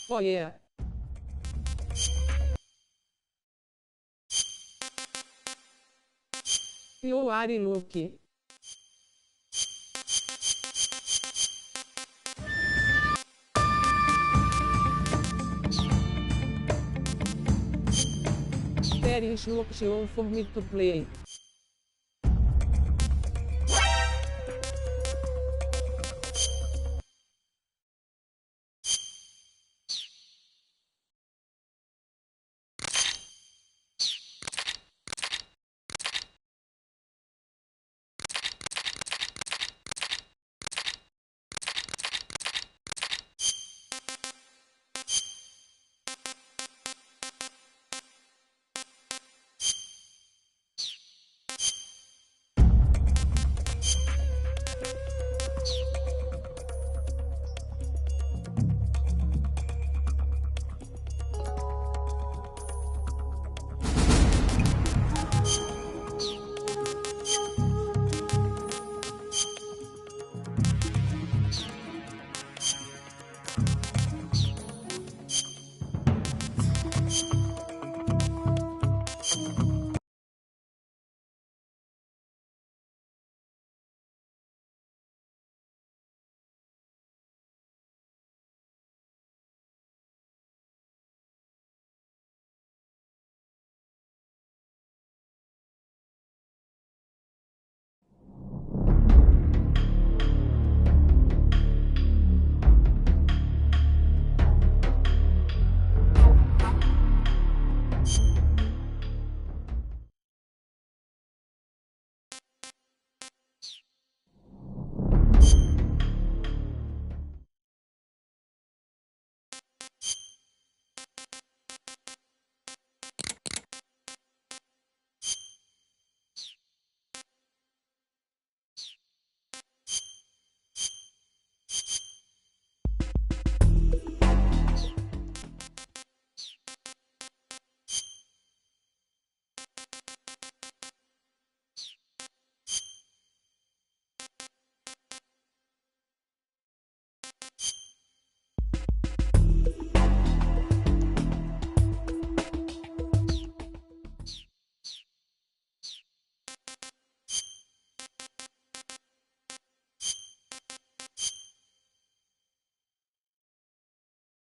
Oh yeah. You are lucky. There is no option for me to play.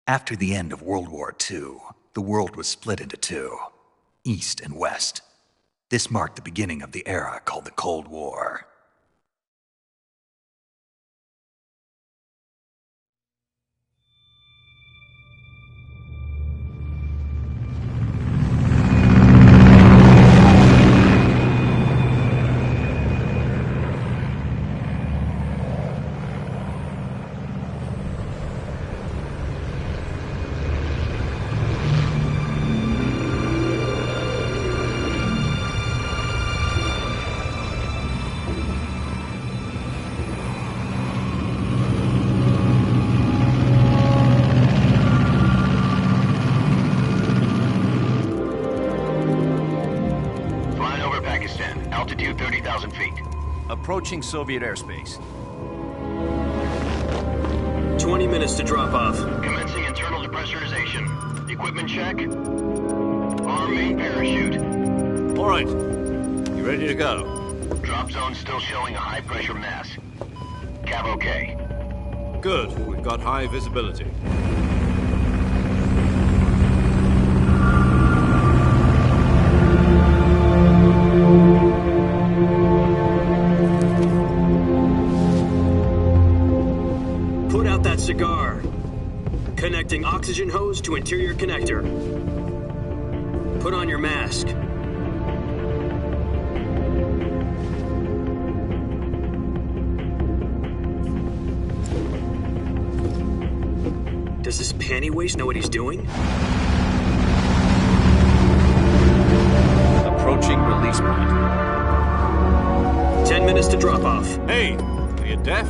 After the end of World War II, the world was split into two, East and West. This marked the beginning of the era called the Cold War. Altitude 30,000 feet. Approaching Soviet airspace. 20 minutes to drop off. Commencing internal depressurization. Equipment check. Arm main parachute. All right. You ready to go? Drop zone still showing a high pressure mass. Cav okay. Good. We've got high visibility. Put out that cigar. Connecting oxygen hose to interior connector. Put on your mask. Does this panty waste know what he's doing? Approaching release point. 10 minutes to drop off. Hey, are you deaf?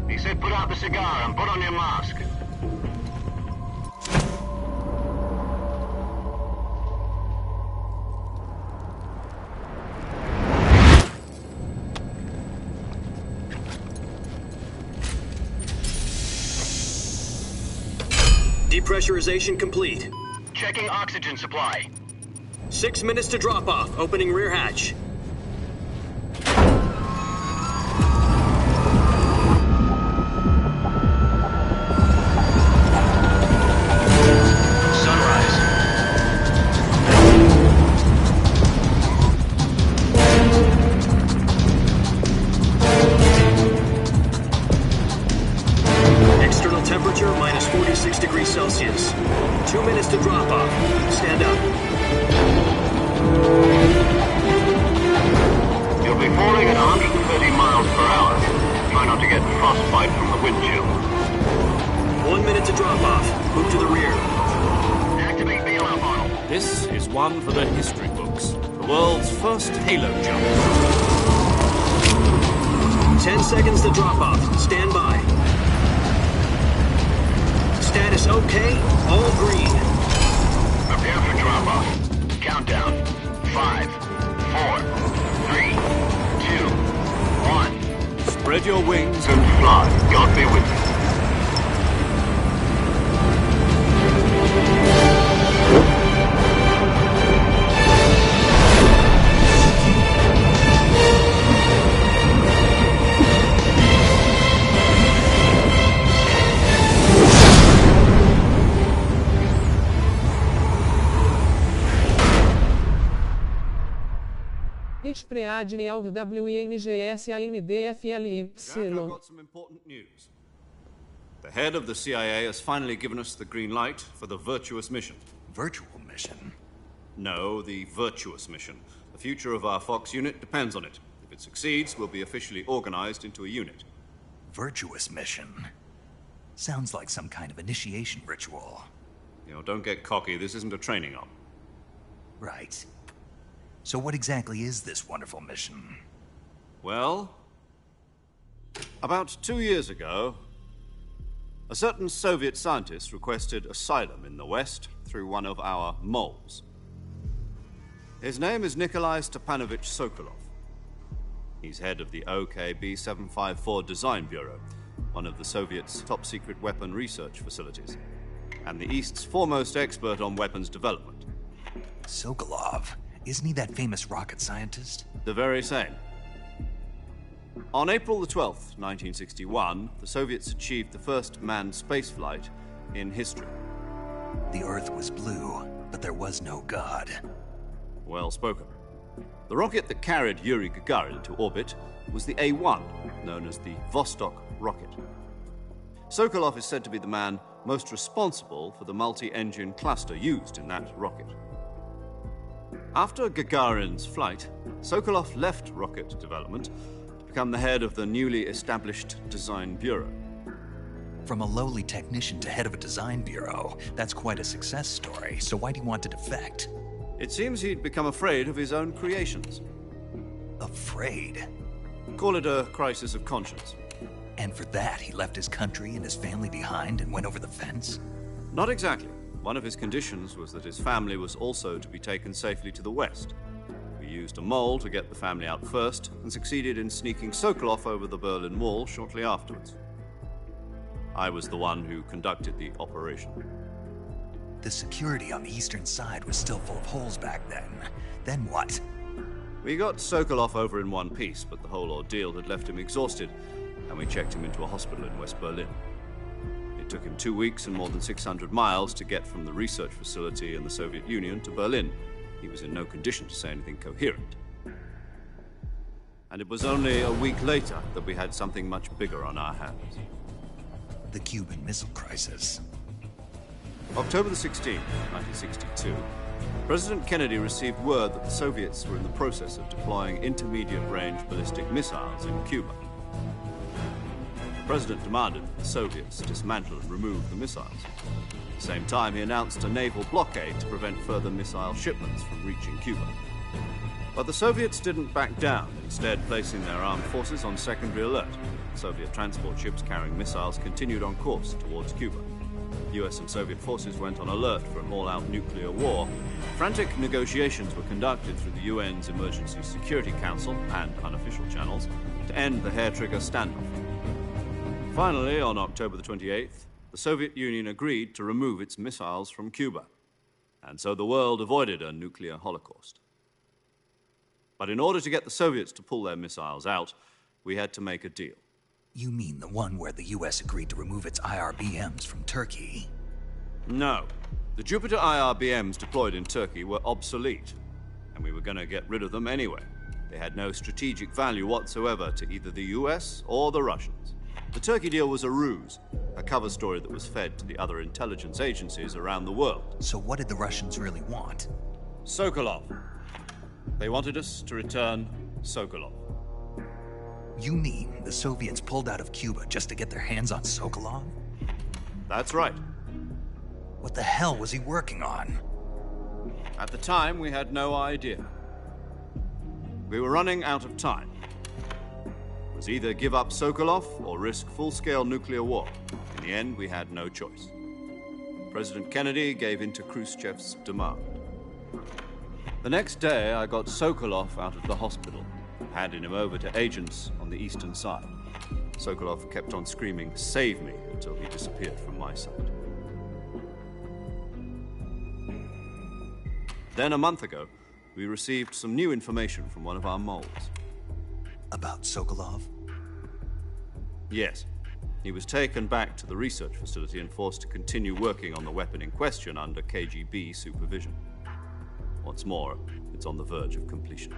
He said put out the cigar and put on your mask. Depressurization complete. Checking oxygen supply. 6 minutes to drop off. Opening rear hatch. Sunrise. External temperature minus 46 degrees Celsius. 2 minutes to drop off. Stand up. You'll be falling at 130 miles per hour. Try not to get frostbite from the wind chill. 1 minute to drop off. Move to the rear. Activate bailout model. This is one for the history books. The world's first halo jump. 10 seconds to drop off. Stand by. Status okay. All green. Prepare for drop-off. Countdown. 5, 4, 3, 2, 1. Spread your wings And fly. God be with you. Espreadine ao WMGS3 Jack, I've got some important news. The head of the CIA has finally given us the green light for the virtuous mission. Virtual mission? No, the virtuous mission. The future of our Fox unit depends on it. If it succeeds, we'll be officially organized into a unit. Virtuous mission? Sounds like some kind of initiation ritual. You know, don't get cocky. This isn't a training op. Right. So what exactly is this wonderful mission? Well, about 2 years ago, a certain Soviet scientist requested asylum in the West through one of our moles. His name is Nikolai Stepanovich Sokolov. He's head of the OKB-754 Design Bureau, one of the Soviets' top-secret weapon research facilities, and the East's foremost expert on weapons development. Sokolov? Isn't he that famous rocket scientist? The very same. On April the 12th, 1961, the Soviets achieved the first manned spaceflight in history. The Earth was blue, but there was no God. Well spoken. The rocket that carried Yuri Gagarin to orbit was the A-1, known as the Vostok rocket. Sokolov is said to be the man most responsible for the multi-engine cluster used in that rocket. After Gagarin's flight, Sokolov left rocket development to become the head of the newly established Design Bureau. From a lowly technician to head of a design bureau, that's quite a success story, so why do you want to defect? It seems he'd become afraid of his own creations. Afraid? Call it a crisis of conscience. And for that, he left his country and his family behind and went over the fence? Not exactly. One of his conditions was that his family was also to be taken safely to the West. We used a mole to get the family out first and succeeded in sneaking Sokolov over the Berlin Wall shortly afterwards. I was the one who conducted the operation. The security on the eastern side was still full of holes back then. Then what? We got Sokolov over in one piece, but the whole ordeal had left him exhausted, and we checked him into a hospital in West Berlin. It took him 2 weeks and more than 600 miles to get from the research facility in the Soviet Union to Berlin. He was in no condition to say anything coherent. And it was only a week later that we had something much bigger on our hands. The Cuban Missile Crisis. October the 16th, 1962, President Kennedy received word that the Soviets were in the process of deploying intermediate-range ballistic missiles in Cuba. The President demanded that the Soviets dismantle and remove the missiles. At the same time, he announced a naval blockade to prevent further missile shipments from reaching Cuba. But the Soviets didn't back down, instead placing their armed forces on secondary alert. Soviet transport ships carrying missiles continued on course towards Cuba. US and Soviet forces went on alert for an all-out nuclear war. Frantic negotiations were conducted through the UN's Emergency Security Council and unofficial channels to end the hair-trigger standoff. Finally, on October the 28th, the Soviet Union agreed to remove its missiles from Cuba, and so the world avoided a nuclear holocaust. But in order to get the Soviets to pull their missiles out, we had to make a deal. You mean the one where the US agreed to remove its IRBMs from Turkey? No. The Jupiter IRBMs deployed in Turkey were obsolete, and we were going to get rid of them anyway. They had no strategic value whatsoever to either the US or the Russians. The Turkey deal was a ruse, a cover story that was fed to the other intelligence agencies around the world. So what did the Russians really want? Sokolov. They wanted us to return Sokolov. You mean the Soviets pulled out of Cuba just to get their hands on Sokolov? That's right. What the hell was he working on? At the time, we had no idea. We were running out of time. It was either give up Sokolov or risk full-scale nuclear war. In the end, we had no choice. President Kennedy gave in to Khrushchev's demand. The next day, I got Sokolov out of the hospital, handing him over to agents on the eastern side. Sokolov kept on screaming, "Save me," until he disappeared from my sight. Then, a month ago, we received some new information from one of our moles. About Sokolov? Yes. He was taken back to the research facility and forced to continue working on the weapon in question under KGB supervision. What's more, it's on the verge of completion.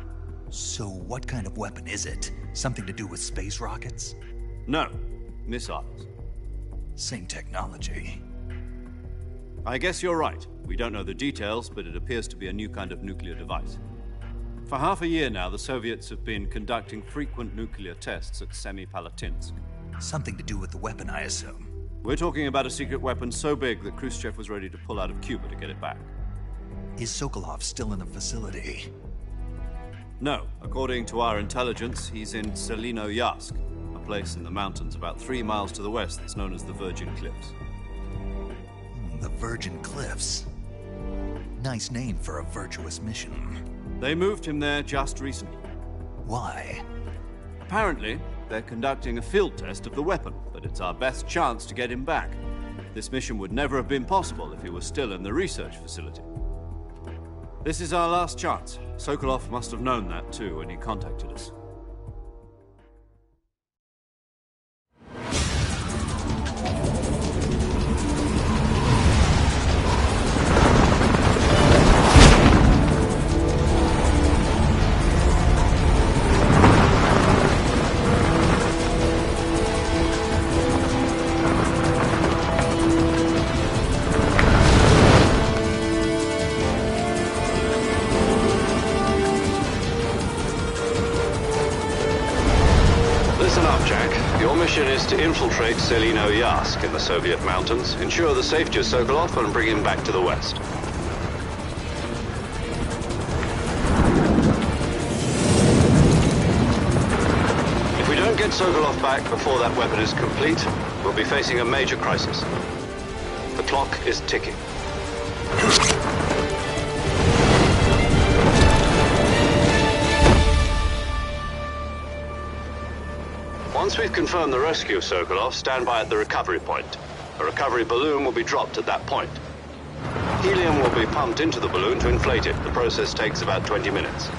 So what kind of weapon is it? Something to do with space rockets? No, missiles. Same technology. I guess you're right. We don't know the details, but it appears to be a new kind of nuclear device. For half a year now, the Soviets have been conducting frequent nuclear tests at Semipalatinsk. Something to do with the weapon, I assume. We're talking about a secret weapon so big that Khrushchev was ready to pull out of Cuba to get it back. Is Sokolov still in the facility? No. According to our intelligence, he's in Selino-Yarsk, a place in the mountains about 3 miles to the west that's known as the Virgin Cliffs. The Virgin Cliffs. Nice name for a virtuous mission. They moved him there just recently. Why? Apparently, they're conducting a field test of the weapon, but it's our best chance to get him back. This mission would never have been possible if he was still in the research facility. This is our last chance. Sokolov must have known that too when he contacted us. Mission is to infiltrate Selino-Yarsk in the Soviet mountains, ensure the safety of Sokolov, and bring him back to the west. If we don't get Sokolov back before that weapon is complete, we'll be facing a major crisis. The clock is ticking. Once we've confirmed the rescue of Sokolov, stand by at the recovery point. A recovery balloon will be dropped at that point. Helium will be pumped into the balloon to inflate it. The process takes about 20 minutes.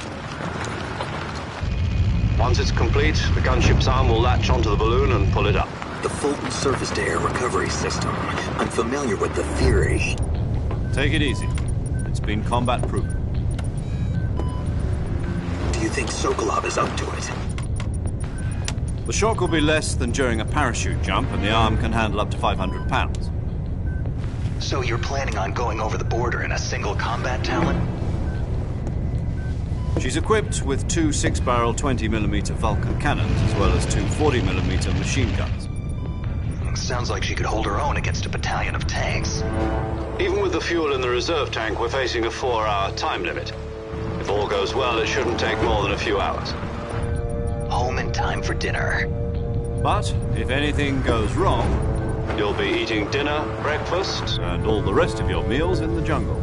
Once it's complete, the gunship's arm will latch onto the balloon and pull it up. The Fulton surface-to-air recovery system. I'm familiar with the theory. Take it easy. It's been combat-proven. Do you think Sokolov is up to it? The shock will be less than during a parachute jump, and the arm can handle up to 500 pounds. So you're planning on going over the border in a single combat Talon? She's equipped with 2 6-barrel 20mm Vulcan cannons, as well as 2 40mm machine guns. Sounds like she could hold her own against a battalion of tanks. Even with the fuel in the reserve tank, we're facing a 4-hour time limit. If all goes well, it shouldn't take more than a few hours. Home in time for dinner. But if anything goes wrong, you'll be eating dinner, breakfast, and all the rest of your meals in the jungle.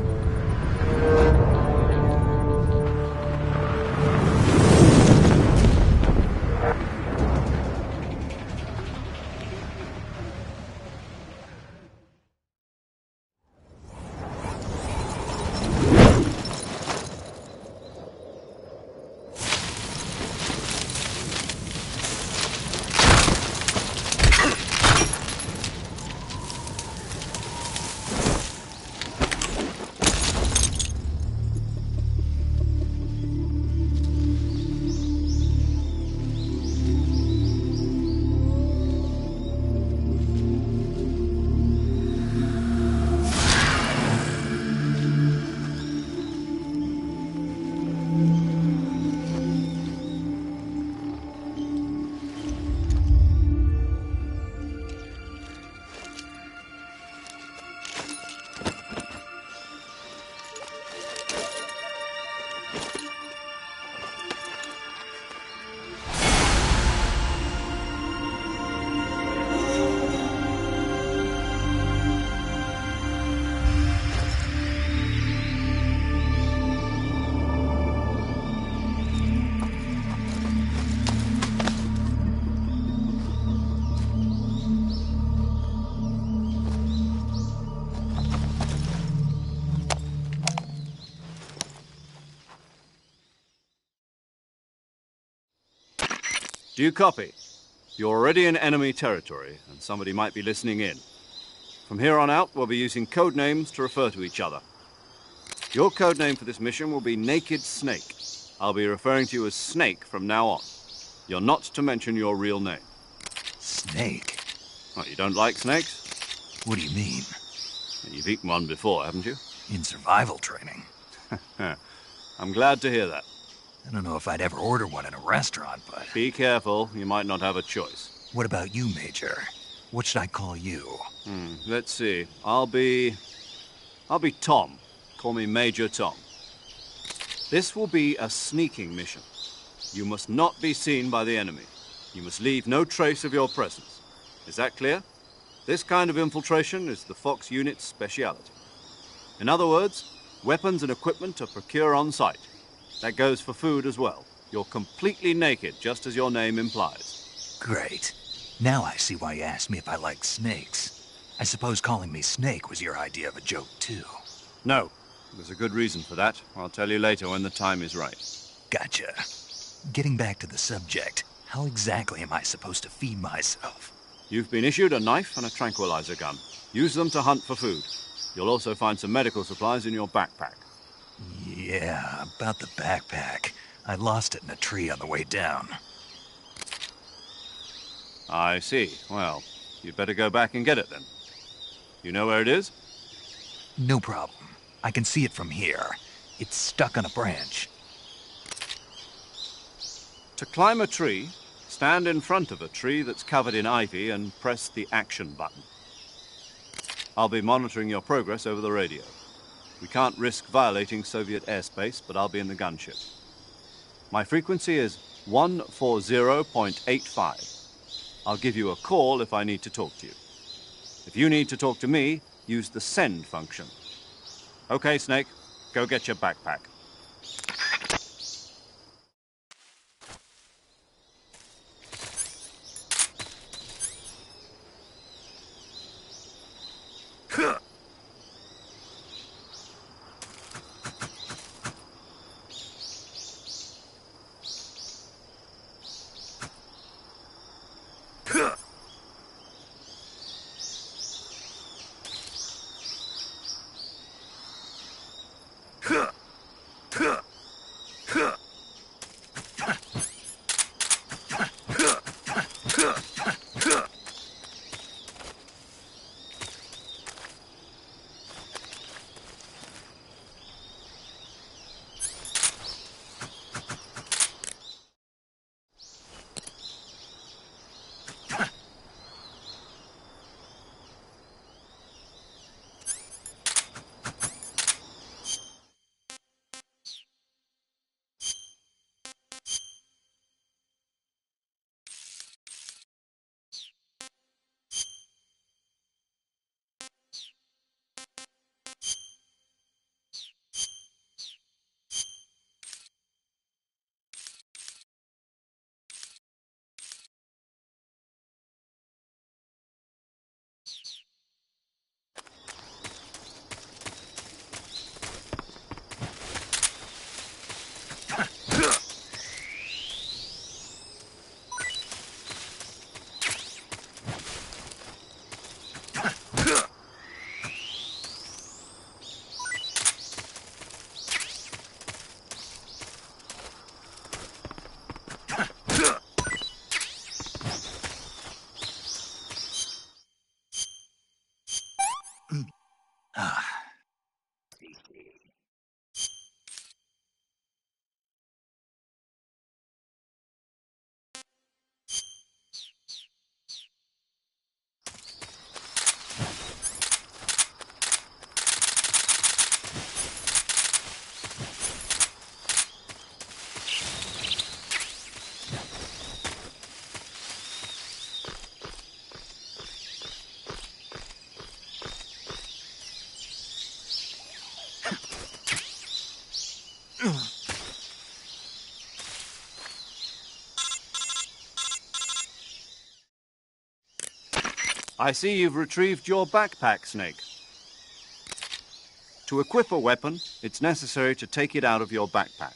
Do you copy? You're already in enemy territory, and somebody might be listening in. From here on out, we'll be using code names to refer to each other. Your code name for this mission will be Naked Snake. I'll be referring to you as Snake from now on. You're not to mention your real name. Snake? Oh, you don't like snakes? What do you mean? You've eaten one before, haven't you? In survival training. I'm glad to hear that. I don't know if I'd ever order one in a restaurant, but... Be careful, you might not have a choice. What about you, Major? What should I call you? Let's see. I'll be Tom. Call me Major Tom. This will be a sneaking mission. You must not be seen by the enemy. You must leave no trace of your presence. Is that clear? This kind of infiltration is the Fox unit's speciality. In other words, weapons and equipment are procured on site. That goes for food as well. You're completely naked, just as your name implies. Great. Now I see why you asked me if I like snakes. I suppose calling me Snake was your idea of a joke, too. No. There's a good reason for that. I'll tell you later when the time is right. Gotcha. Getting back to the subject, how exactly am I supposed to feed myself? You've been issued a knife and a tranquilizer gun. Use them to hunt for food. You'll also find some medical supplies in your backpack. Yeah, about the backpack. I lost it in a tree on the way down. I see. Well, you'd better go back and get it then. You know where it is? No problem. I can see it from here. It's stuck on a branch. To climb a tree, stand in front of a tree that's covered in ivy and press the action button. I'll be monitoring your progress over the radio. We can't risk violating Soviet airspace, but I'll be in the gunship. My frequency is 140.85. I'll give you a call if I need to talk to you. If you need to talk to me, use the send function. Okay, Snake, go get your backpack. I see you've retrieved your backpack, Snake. To equip a weapon, it's necessary to take it out of your backpack.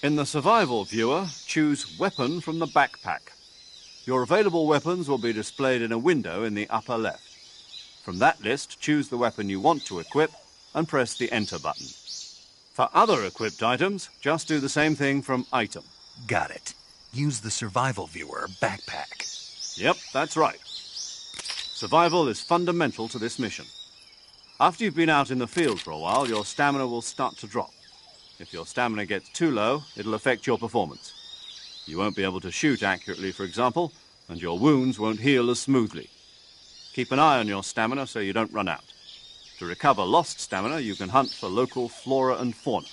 In the survival viewer, choose Weapon from the backpack. Your available weapons will be displayed in a window in the upper left. From that list, choose the weapon you want to equip and press the Enter button. For other equipped items, just do the same thing from Item. Got it. Use the survival viewer backpack. Yep, that's right. Survival is fundamental to this mission. After you've been out in the field for a while, your stamina will start to drop. If your stamina gets too low, it'll affect your performance. You won't be able to shoot accurately, for example, and your wounds won't heal as smoothly. Keep an eye on your stamina so you don't run out. To recover lost stamina, you can hunt for local flora and fauna.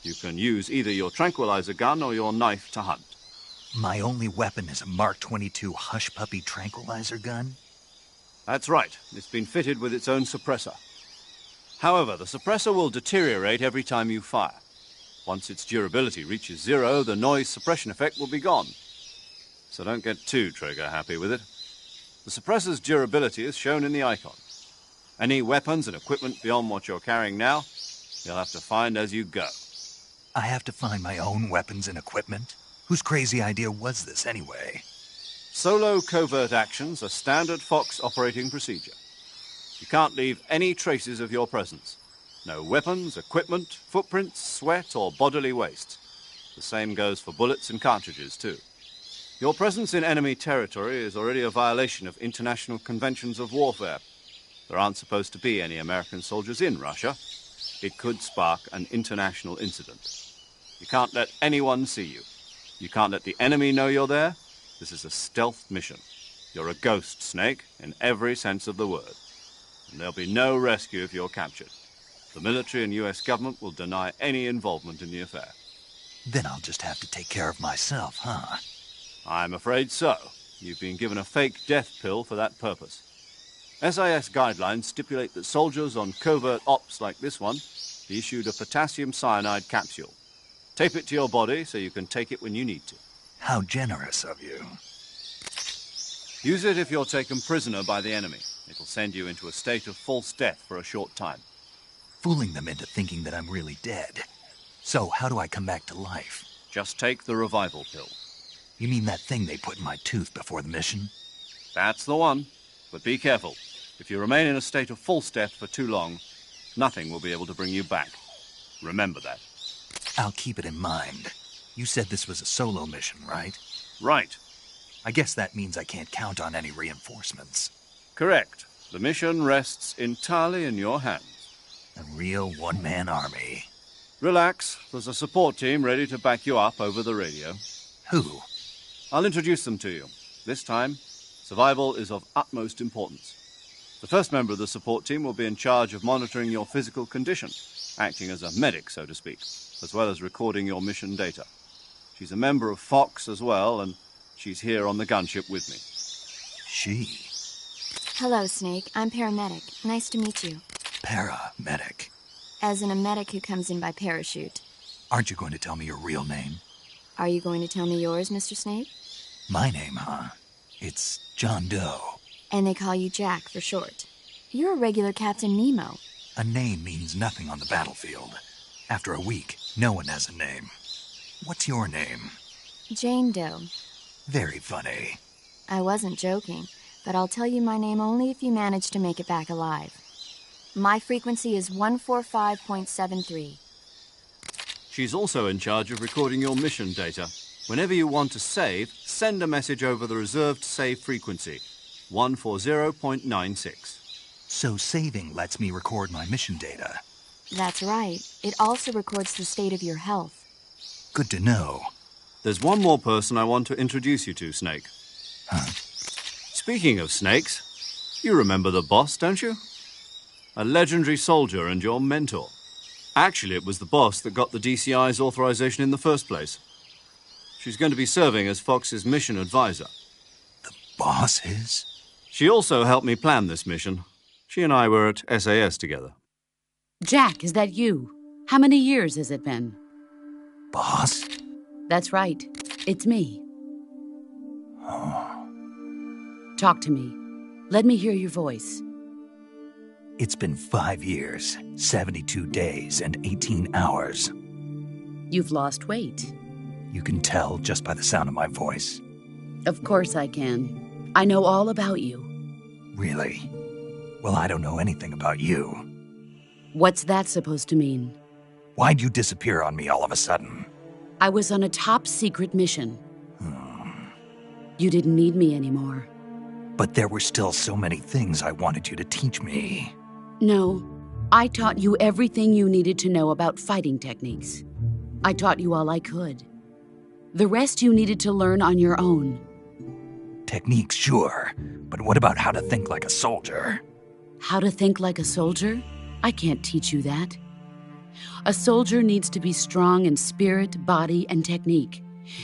You can use either your tranquilizer gun or your knife to hunt. My only weapon is a Mark 22 Hush Puppy tranquilizer gun? That's right. It's been fitted with its own suppressor. However, the suppressor will deteriorate every time you fire. Once its durability reaches 0, the noise suppression effect will be gone. So don't get too trigger-happy with it. The suppressor's durability is shown in the icon. Any weapons and equipment beyond what you're carrying now, you'll have to find as you go. I have to find my own weapons and equipment? Whose crazy idea was this, anyway? Solo covert actions are standard Fox operating procedure. You can't leave any traces of your presence. No weapons, equipment, footprints, sweat, or bodily waste. The same goes for bullets and cartridges, too. Your presence in enemy territory is already a violation of international conventions of warfare. There aren't supposed to be any American soldiers in Russia. It could spark an international incident. You can't let anyone see you. You can't let the enemy know you're there. This is a stealth mission. You're a ghost, Snake, in every sense of the word. And there'll be no rescue if you're captured. The military and US government will deny any involvement in the affair. Then I'll just have to take care of myself, huh? I'm afraid so. You've been given a fake death pill for that purpose. SIS guidelines stipulate that soldiers on covert ops like this one be issued a potassium cyanide capsule. Tape it to your body so you can take it when you need to. How generous of you. Use it if you're taken prisoner by the enemy. It'll send you into a state of false death for a short time. Fooling them into thinking that I'm really dead. So, how do I come back to life? Just take the revival pill. You mean that thing they put in my tooth before the mission? That's the one. But be careful. If you remain in a state of false death for too long, nothing will be able to bring you back. Remember that. I'll keep it in mind. You said this was a solo mission, right? Right. I guess that means I can't count on any reinforcements. Correct. The mission rests entirely in your hands. A real one-man army. Relax. There's a support team ready to back you up over the radio. Who? I'll introduce them to you. This time, survival is of utmost importance. The first member of the support team will be in charge of monitoring your physical condition, acting as a medic, so to speak, as well as recording your mission data. She's a member of Fox as well, and she's here on the gunship with me. She? Hello, Snake. I'm paramedic. Nice to meet you. Paramedic. As in a medic who comes in by parachute. Aren't you going to tell me your real name? Are you going to tell me yours, Mr. Snake? My name, huh? It's John Doe. And they call you Jack for short. You're a regular Captain Nemo. A name means nothing on the battlefield. After a week, no one has a name. What's your name? Jane Doe. Very funny. I wasn't joking, but I'll tell you my name only if you manage to make it back alive. My frequency is 145.73. She's also in charge of recording your mission data. Whenever you want to save, send a message over the reserved save frequency, 140.96. So saving lets me record my mission data. That's right. It also records the state of your health. Good to know. There's one more person I want to introduce you to, Snake. Huh? Speaking of snakes, you remember the boss, don't you? A legendary soldier and your mentor. Actually, it was the boss that got the DCI's authorization in the first place. She's going to be serving as Fox's mission advisor. The boss is? She also helped me plan this mission. She and I were at SAS together. Jack, is that you? How many years has it been? Boss? That's right. It's me. Talk to me. Let me hear your voice. It's been 5 years, 72 days, and 18 hours. You've lost weight. You can tell just by the sound of my voice. Of course I can. I know all about you. Really? Well, I don't know anything about you. What's that supposed to mean? Why'd you disappear on me all of a sudden? I was on a top-secret mission. You didn't need me anymore. But there were still so many things I wanted you to teach me. No, I taught you everything you needed to know about fighting techniques. I taught you all I could. The rest you needed to learn on your own. Techniques, sure. But what about how to think like a soldier? How to think like a soldier? I can't teach you that. A soldier needs to be strong in spirit, body, and technique.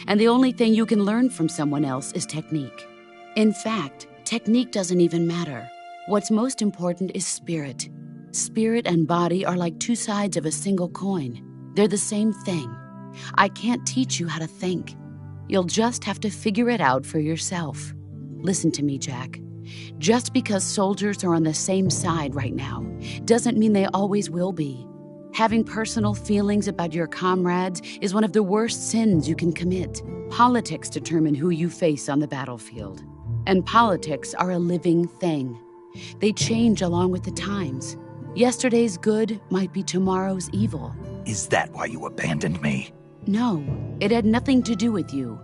And the only thing you can learn from someone else is technique. In fact, technique doesn't even matter. What's most important is spirit. Spirit and body are like two sides of a single coin. They're the same thing. I can't teach you how to think. You'll just have to figure it out for yourself. Listen to me, Jack. Just because soldiers are on the same side right now doesn't mean they always will be. Having personal feelings about your comrades is one of the worst sins you can commit. Politics determine who you face on the battlefield. And politics are a living thing. They change along with the times. Yesterday's good might be tomorrow's evil. Is that why you abandoned me? No, it had nothing to do with you.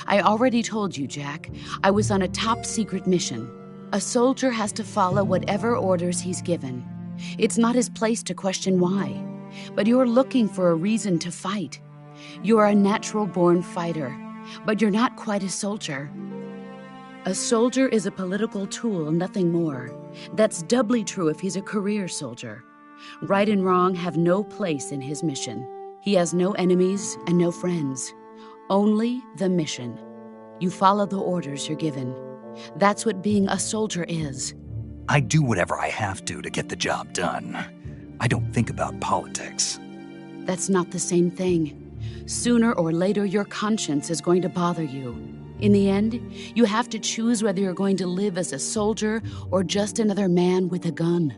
I already told you, Jack. I was on a top-secret mission. A soldier has to follow whatever orders he's given. It's not his place to question why. But you're looking for a reason to fight. You're a natural-born fighter, but you're not quite a soldier. A soldier is a political tool, nothing more. That's doubly true if he's a career soldier. Right and wrong have no place in his mission. He has no enemies and no friends. Only the mission. You follow the orders you're given. That's what being a soldier is. I do whatever I have to get the job done. I don't think about politics. That's not the same thing. Sooner or later, your conscience is going to bother you. In the end, you have to choose whether you're going to live as a soldier or just another man with a gun.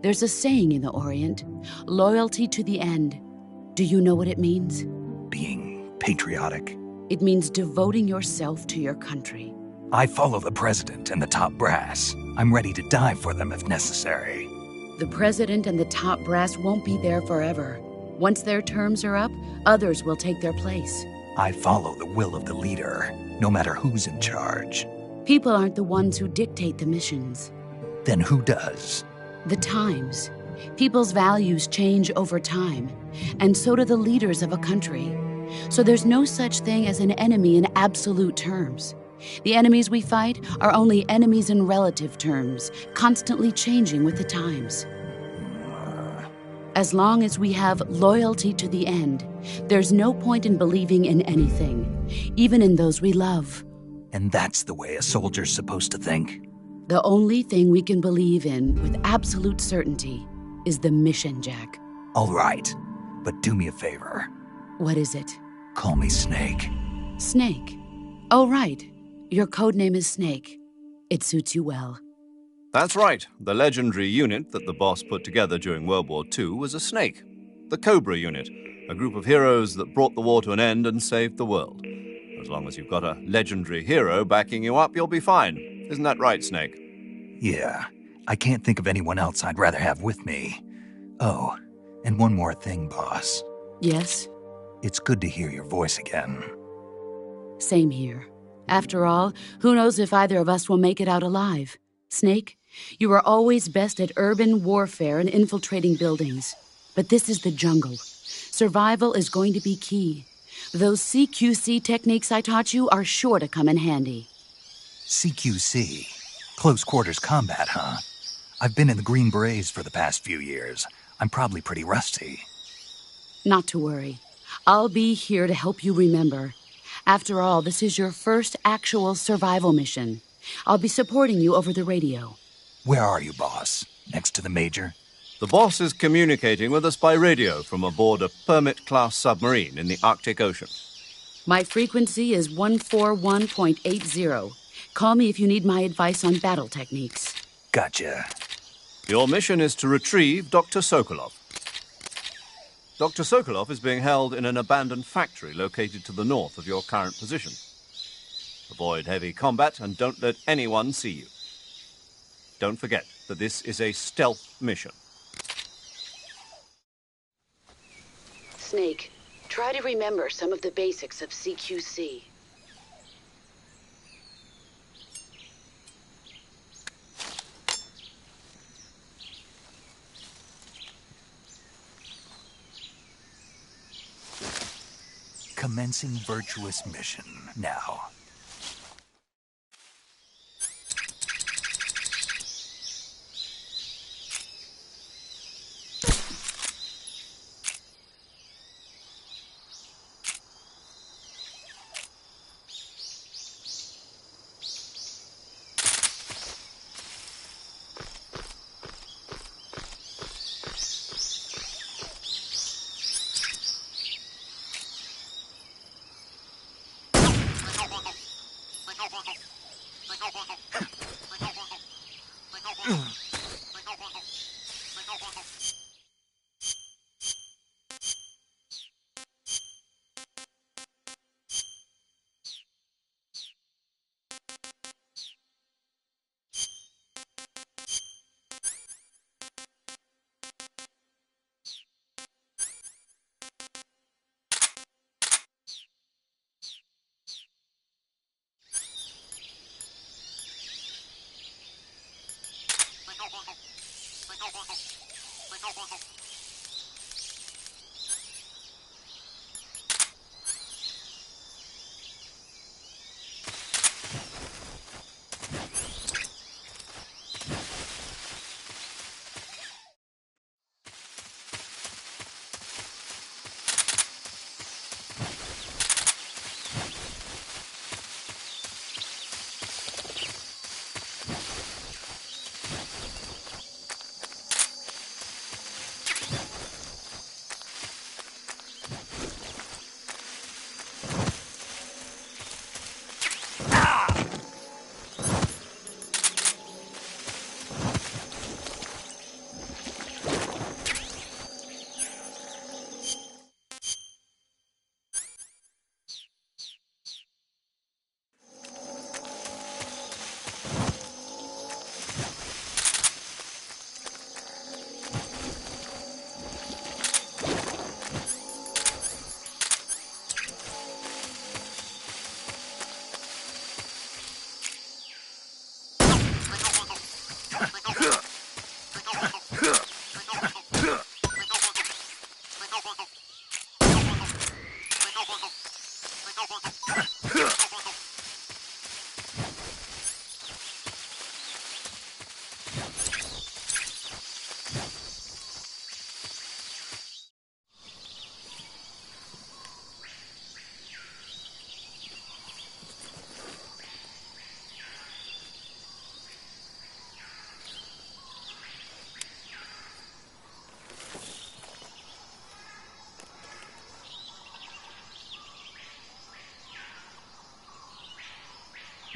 There's a saying in the Orient, loyalty to the end. Do you know what it means? Being patriotic. It means devoting yourself to your country. I follow the president and the top brass. I'm ready to die for them if necessary. The president and the top brass won't be there forever. Once their terms are up, others will take their place. I follow the will of the leader, no matter who's in charge. People aren't the ones who dictate the missions. Then who does? The times. People's values change over time, and so do the leaders of a country. So there's no such thing as an enemy in absolute terms. The enemies we fight are only enemies in relative terms, constantly changing with the times. As long as we have loyalty to the end, there's no point in believing in anything, even in those we love. And that's the way a soldier's supposed to think? The only thing we can believe in with absolute certainty is the mission, Jack. All right, but do me a favor. What is it? Call me Snake. Snake? Oh, right. Your codename is Snake. It suits you well. That's right. The legendary unit that the boss put together during World War II was a snake. The Cobra unit, a group of heroes that brought the war to an end and saved the world. As long as you've got a legendary hero backing you up, you'll be fine. Isn't that right, Snake? Yeah. I can't think of anyone else I'd rather have with me. Oh, and one more thing, boss. Yes? It's good to hear your voice again. Same here. After all, who knows if either of us will make it out alive? Snake, you are always best at urban warfare and infiltrating buildings. But this is the jungle. Survival is going to be key. Those CQC techniques I taught you are sure to come in handy. CQC? Close quarters combat, huh? I've been in the Green Berets for the past few years. I'm probably pretty rusty. Not to worry. I'll be here to help you remember. After all, this is your first actual survival mission. I'll be supporting you over the radio. Where are you, boss? Next to the Major? The boss is communicating with us by radio from aboard a Permit-class submarine in the Arctic Ocean. My frequency is 141.80. Call me if you need my advice on battle techniques. Gotcha. Your mission is to retrieve Dr. Sokolov. Dr. Sokolov is being held in an abandoned factory located to the north of your current position. Avoid heavy combat and don't let anyone see you. Don't forget that this is a stealth mission. Snake, try to remember some of the basics of CQC. Commencing virtuous mission now.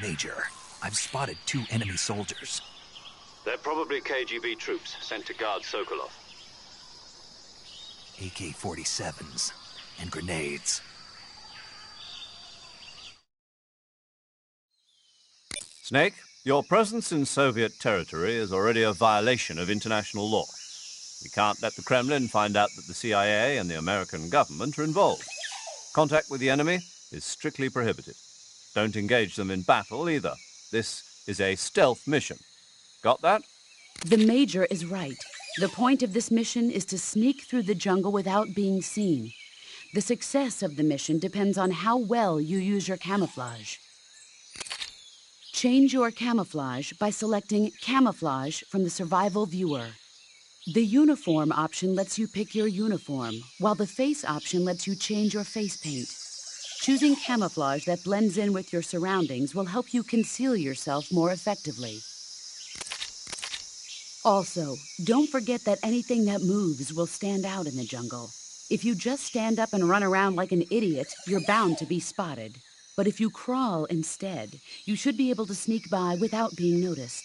Major, I've spotted 2 enemy soldiers. They're probably KGB troops sent to guard Sokolov. AK-47s and grenades. Snake, your presence in Soviet territory is already a violation of international law. We can't let the Kremlin find out that the CIA and the American government are involved. Contact with the enemy is strictly prohibited. Don't engage them in battle either. This is a stealth mission. Got that? The Major is right. The point of this mission is to sneak through the jungle without being seen. The success of the mission depends on how well you use your camouflage. Change your camouflage by selecting Camouflage from the Survival Viewer. The Uniform option lets you pick your uniform, while the Face option lets you change your face paint. Choosing camouflage that blends in with your surroundings will help you conceal yourself more effectively. Also, don't forget that anything that moves will stand out in the jungle. If you just stand up and run around like an idiot, you're bound to be spotted. But if you crawl instead, you should be able to sneak by without being noticed.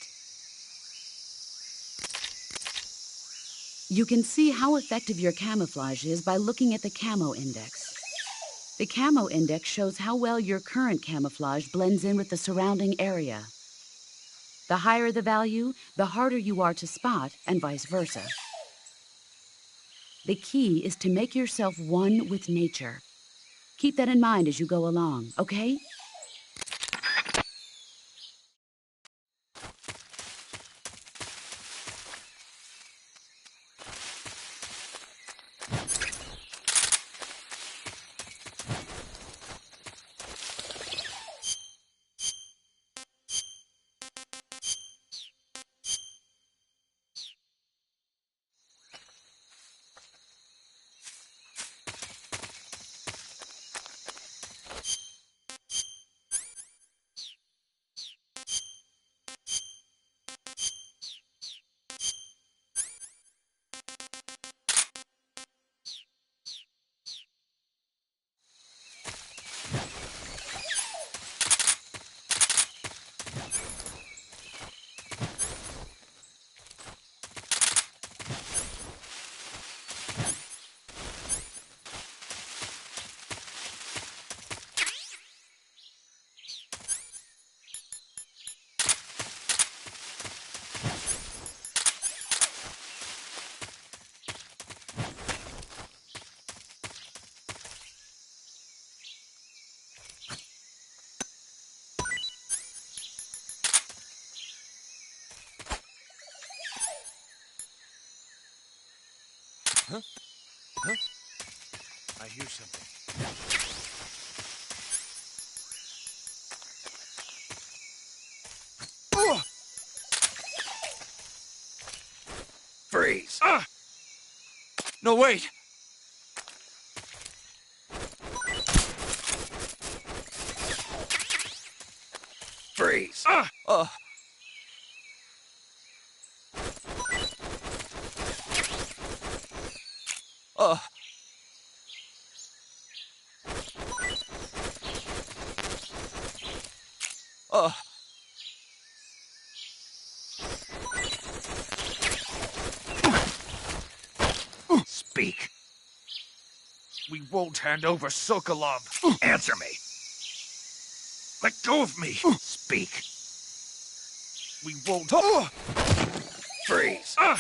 You can see how effective your camouflage is by looking at the camo index. The camo index shows how well your current camouflage blends in with the surrounding area. The higher the value, the harder you are to spot, and vice versa. The key is to make yourself one with nature. Keep that in mind as you go along, okay? Huh? Huh? I hear something. Freeze! No, wait! Freeze! Speak. We won't hand over Sokolov. Answer me. Let go of me. Speak. We won't. Freeze. Huh?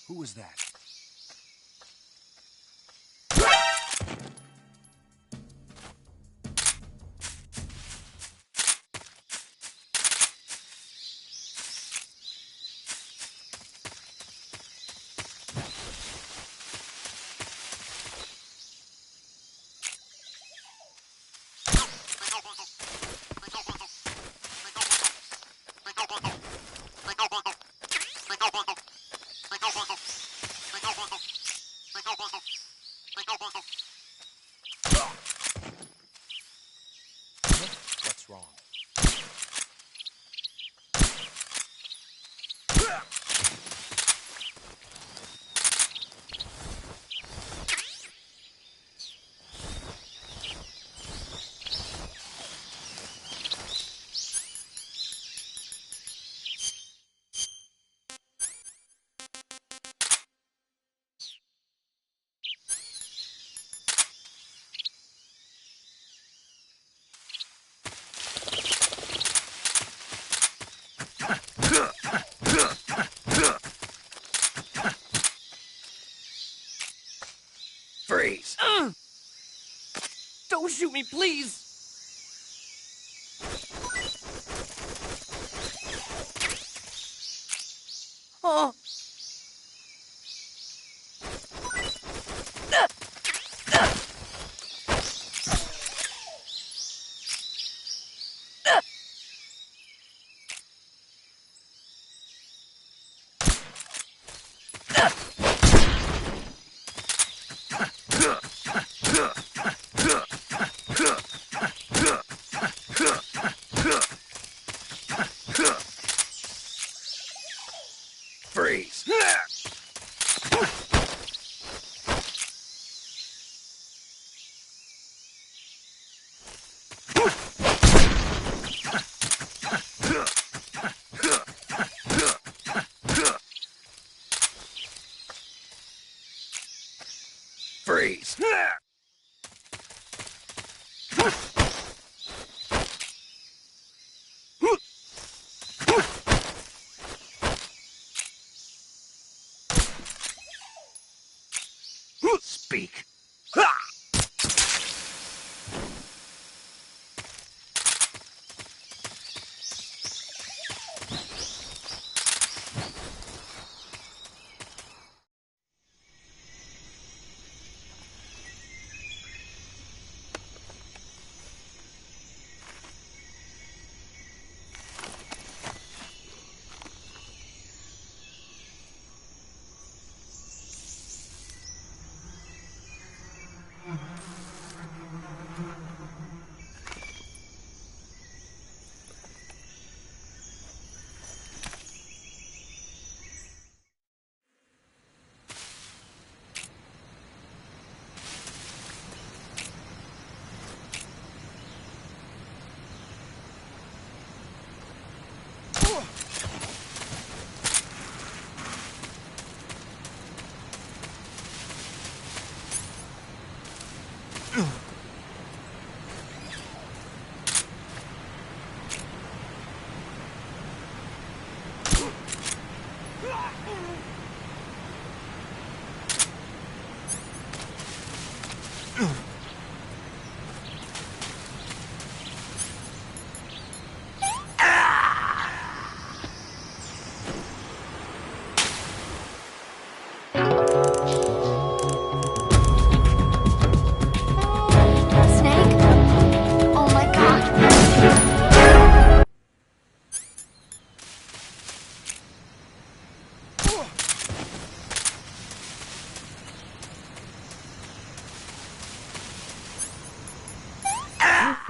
Who was that? What's wrong? Freeze. Don't shoot me, please! Oh! Freeze.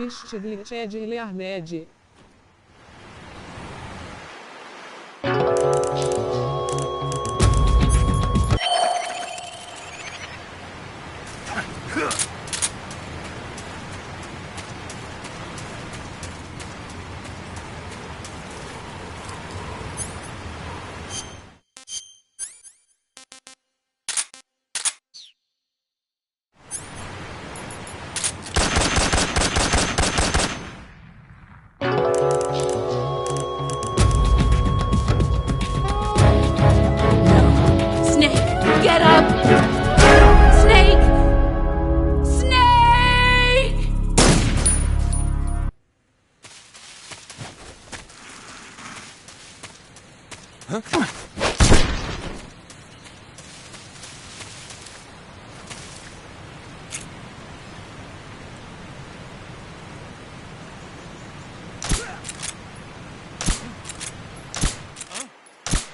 تشتري تاجي لعناجي. Get up! Snake! Snake! Huh?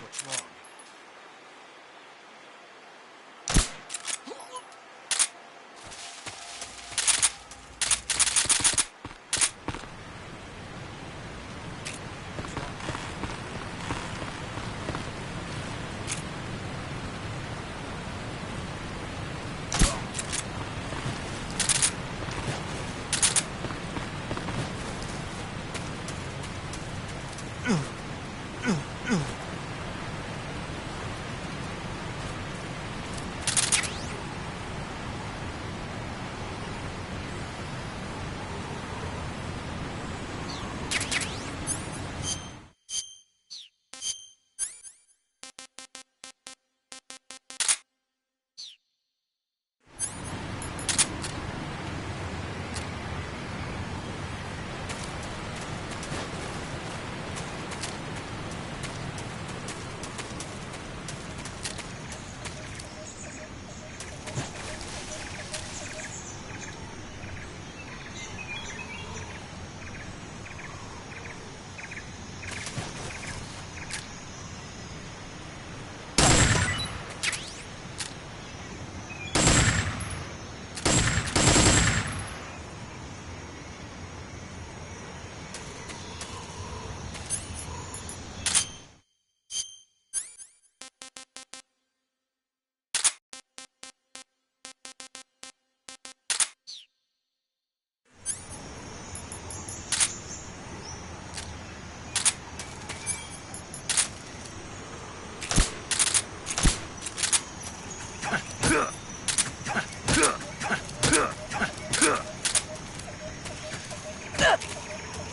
What's wrong?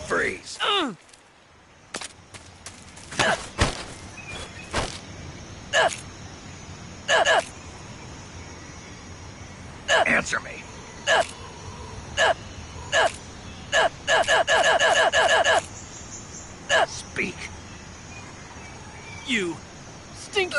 Freeze. Answer me. Speak. You stink.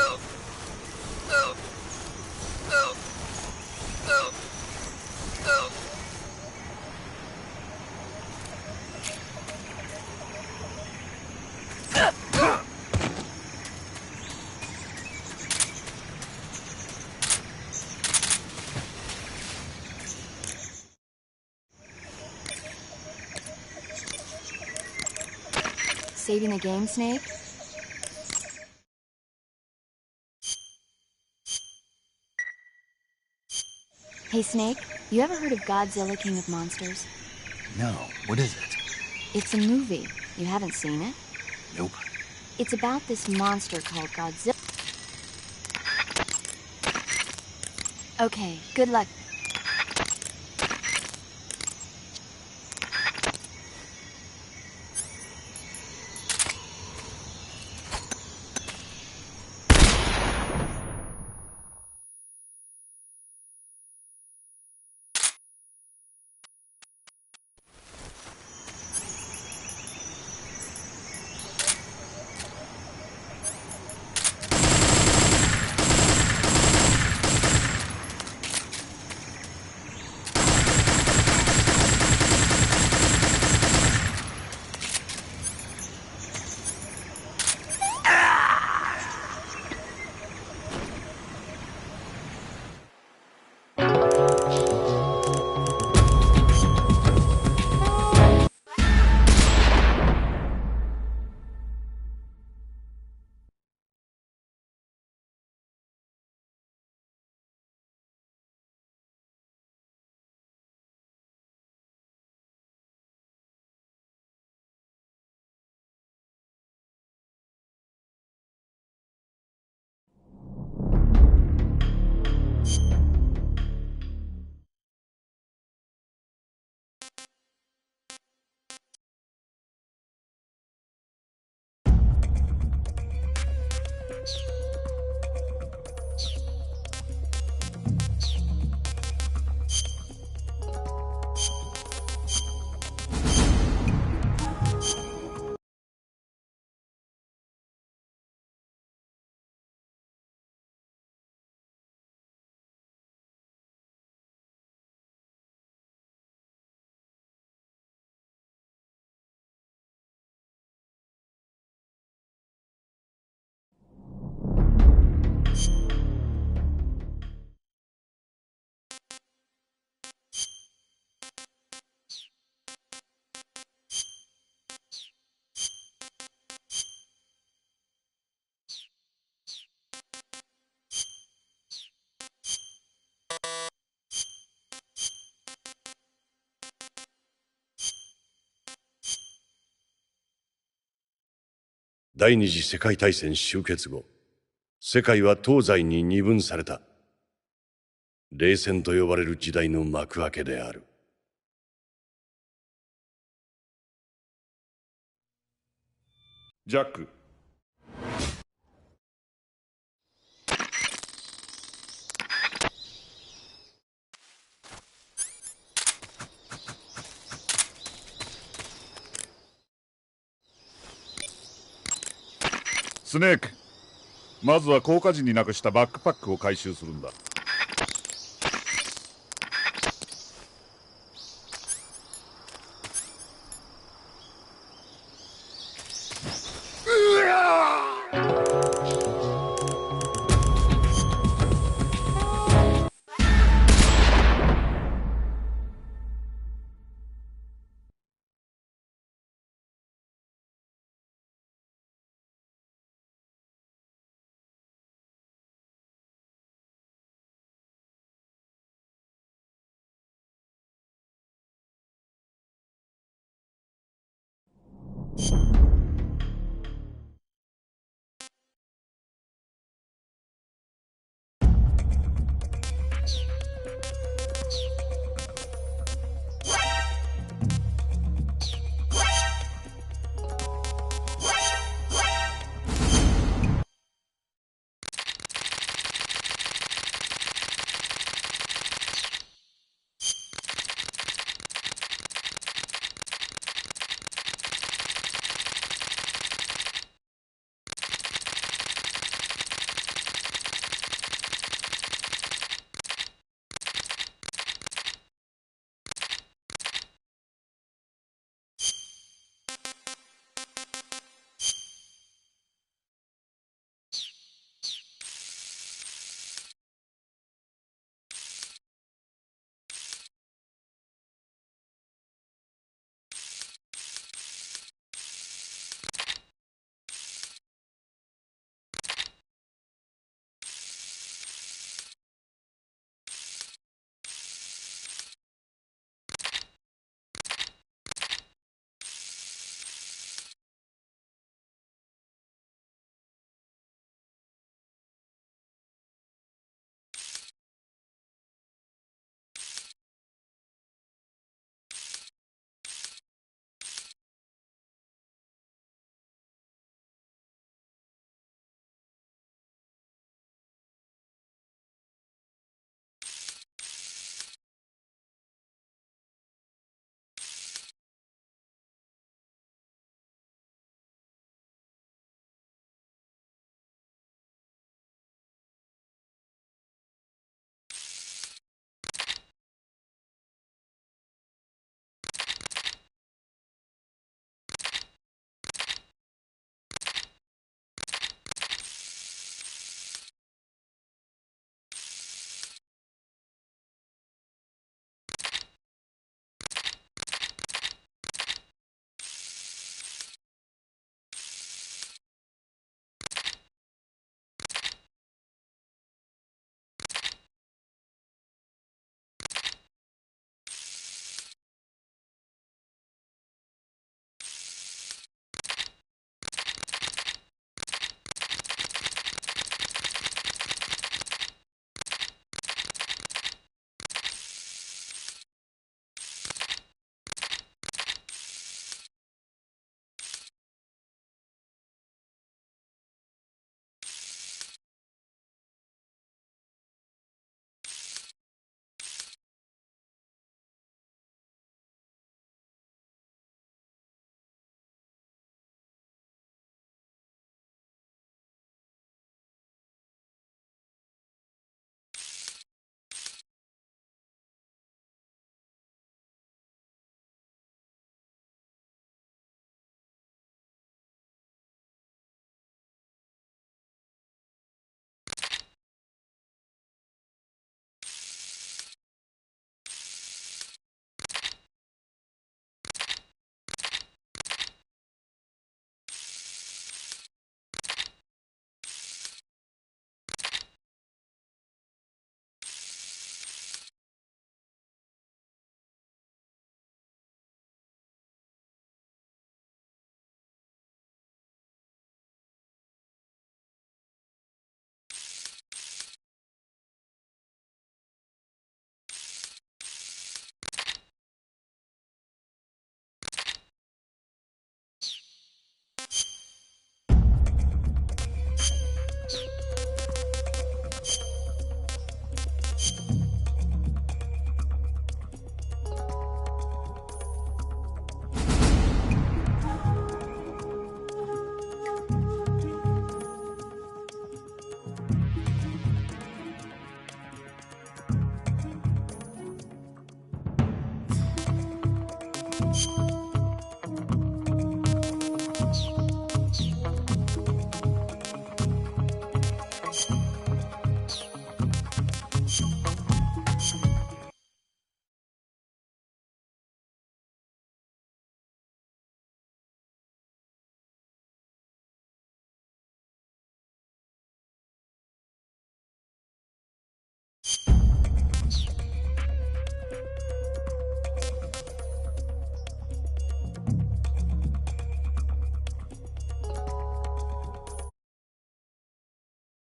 Saving the game, Snake? Hey, Snake, you ever heard of Godzilla King of Monsters? No, what is it? It's a movie. You haven't seen it? Nope. It's about this monster called Godzilla. Okay, good luck. 第二次世界大戦終結後、世界は東西に二分された。冷戦と呼ばれる時代の幕開けである。ジャック。スネーク、まずは降下時になくしたバックパックを回収するんだ。